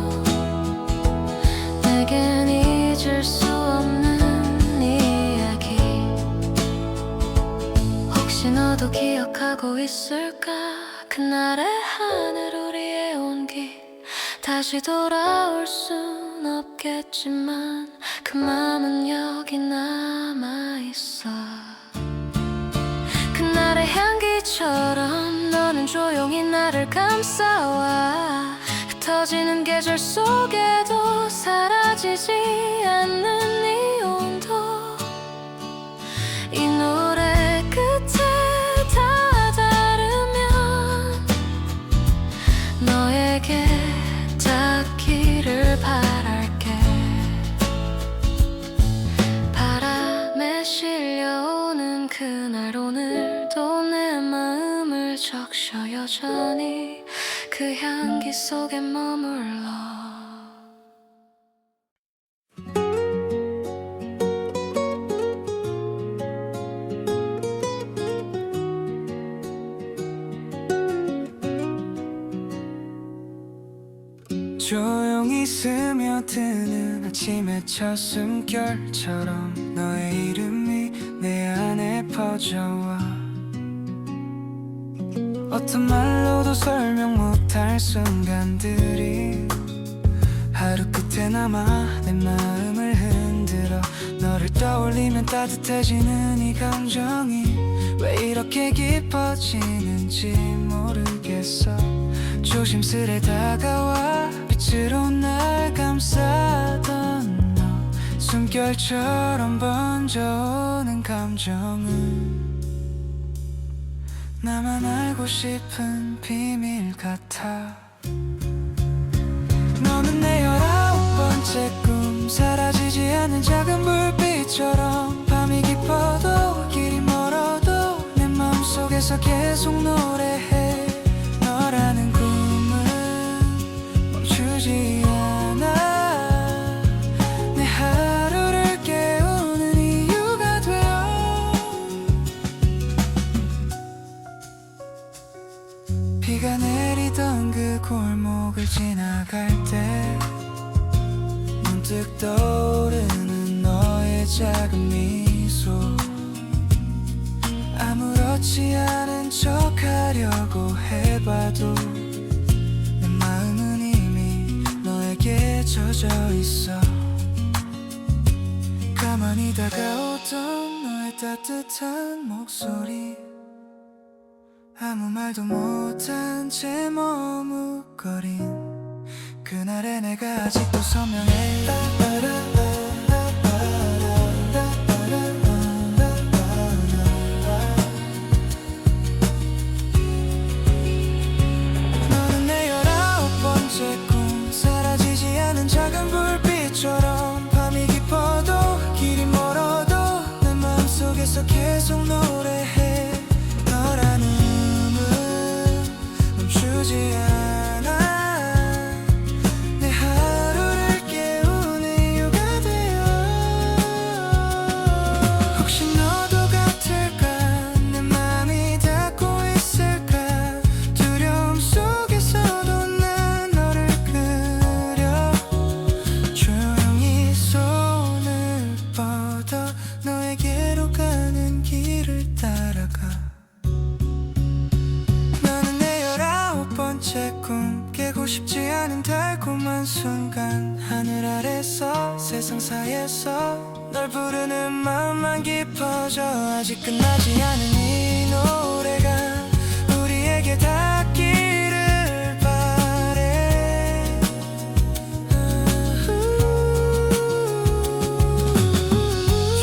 S2: 내겐 잊을 수 없는 이야기 혹시 너도 기억하고 있을까 그날의 하늘 우리의 온기 다시 돌아올 순 없겠지만 그 맘은 여기 남아있어 그날의 향기처럼 너는 조용히 나를 감싸와 흩어지는 계절 속에도 사라지지 않는 이 온도 이 노래 끝에 다다르면 너의 적셔 여전히 그 향기 속에 머물러
S1: 조용히 스며드는 아침의 첫 숨결처럼 너의 이름이 내 안에 퍼져와 어떤 말로도 설명 못할 순간들이 하루 끝에 남아 내 마음을 흔들어 너를 떠올리면 따뜻해지는 이 감정이 왜 이렇게 깊어지는지 모르겠어 조심스레 다가와 빛으로 날 감싸던 너 숨결처럼 번져오는 감정은 나만 알고 싶은 비밀 같아 너는 내 19번째 꿈 사라지지 않는 작은 불빛처럼 밤이 깊어도 길이 멀어도 내 마음속에서 계속 노래해 너라는 꿈은 멈추지 않아 내 하루를 깨우는 이유가 되어 비가 내리던 그 골목을 지나갈 때 문득 떠오르는 너의 작은 미소 아무렇지 않은 척 하려고 해봐도 내 마음은 이미 너에게 젖어 있어 가만히 다가오던 너의 따뜻한 목소리 아무 말도 못한 채 머뭇거린 그날의 내가 아직도 선명해 너는 내 19번째 꿈 사라지지 않은 작은 불빛처럼 밤이 깊어도 길이 멀어도 내 마음속에서 계속 노래해 너라는 멈추지 않아 내 하루를 깨우는 이유가 되어 혹시 너도 같을까 내 맘이 닿고 있을까 두려움 속에서도 난 너를 그려 조용히 손을 뻗어 너에게로 가는 길을 따라가 나는 내 19번째 꿈 깨고 싶지 않은 달콤한 순간 하늘 아래서 세상 사이에서 널 부르는 마음만 깊어져 아직 끝나지 않은 이 노래가 우리에게 닿기를 바래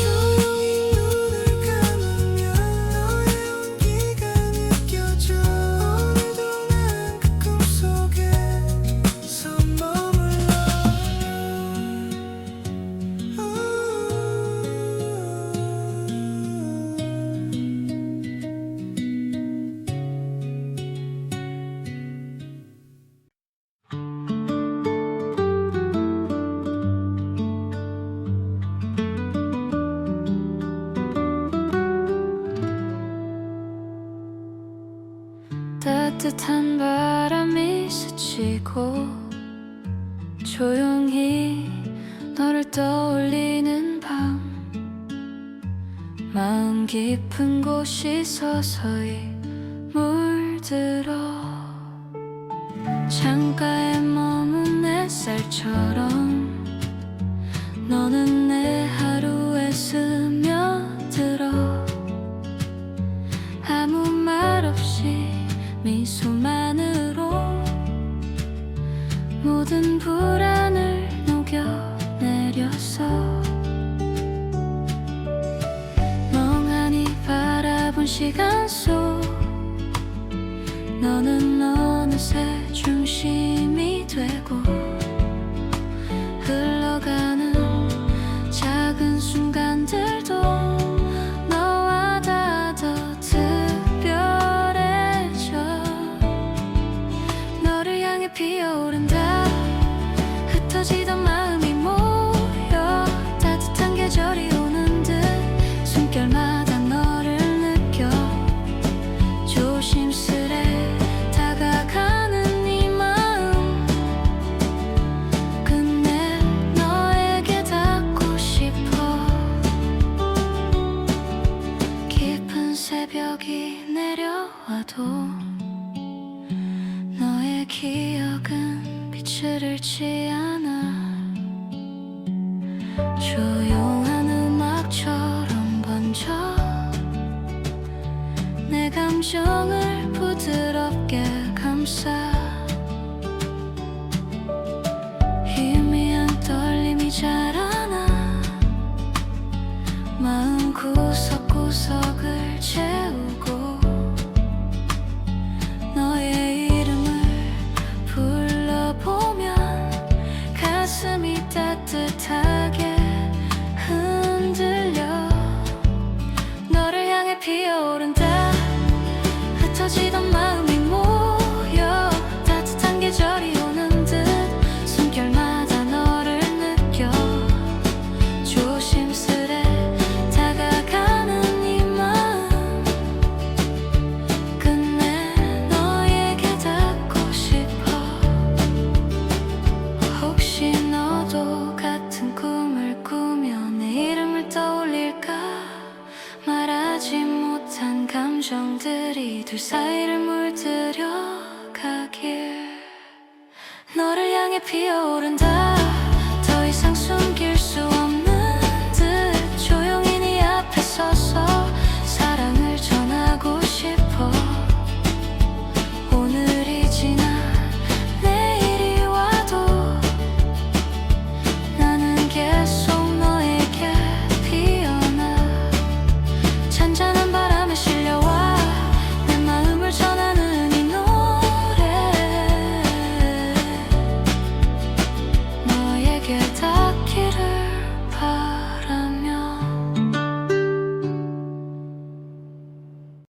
S1: 조용히 눈을 감으면 너의 온기가 느껴져 오늘도 난 그 꿈속에서 머물러
S2: 따뜻한 바람이 스치고 조용히 너를 떠올리는 밤 마음 깊은 곳이 서서히 물들어 창가에 머문 햇살처럼 너는 내 하루에 스며들어 아무 말 없이 미소만으로 모든 불안을 녹여내려서 멍하니 바라본 시간 속 너는 어느새 중심이 되고 흘러가는 작은 순간들도 너와 다 더 특별해져 너의 기억은 빛을 잃지 않아. 조용한 음악처럼 번져 내 감정을 부드럽게 감싸. 희미한 떨림이 자라나 마음 구석구석을 채우고 너의 이름을 불러보면 가슴이 따뜻하게 흔들려. 너를 향해 피어오른다. 흩어지던 마음이 모여 따뜻한 계절이 오는 듯 숨결마다 너를 느껴. 조심스레 다가가는 이 마음 끝내 너에게 닿고 싶어. 혹시 너도 같은 꿈을 꾸며 내 이름을 떠올릴까. 말하지 못한 감정들이 둘 사이를 물들여 가길. 너를 향해 피어오른다. 더 이상 숨길 수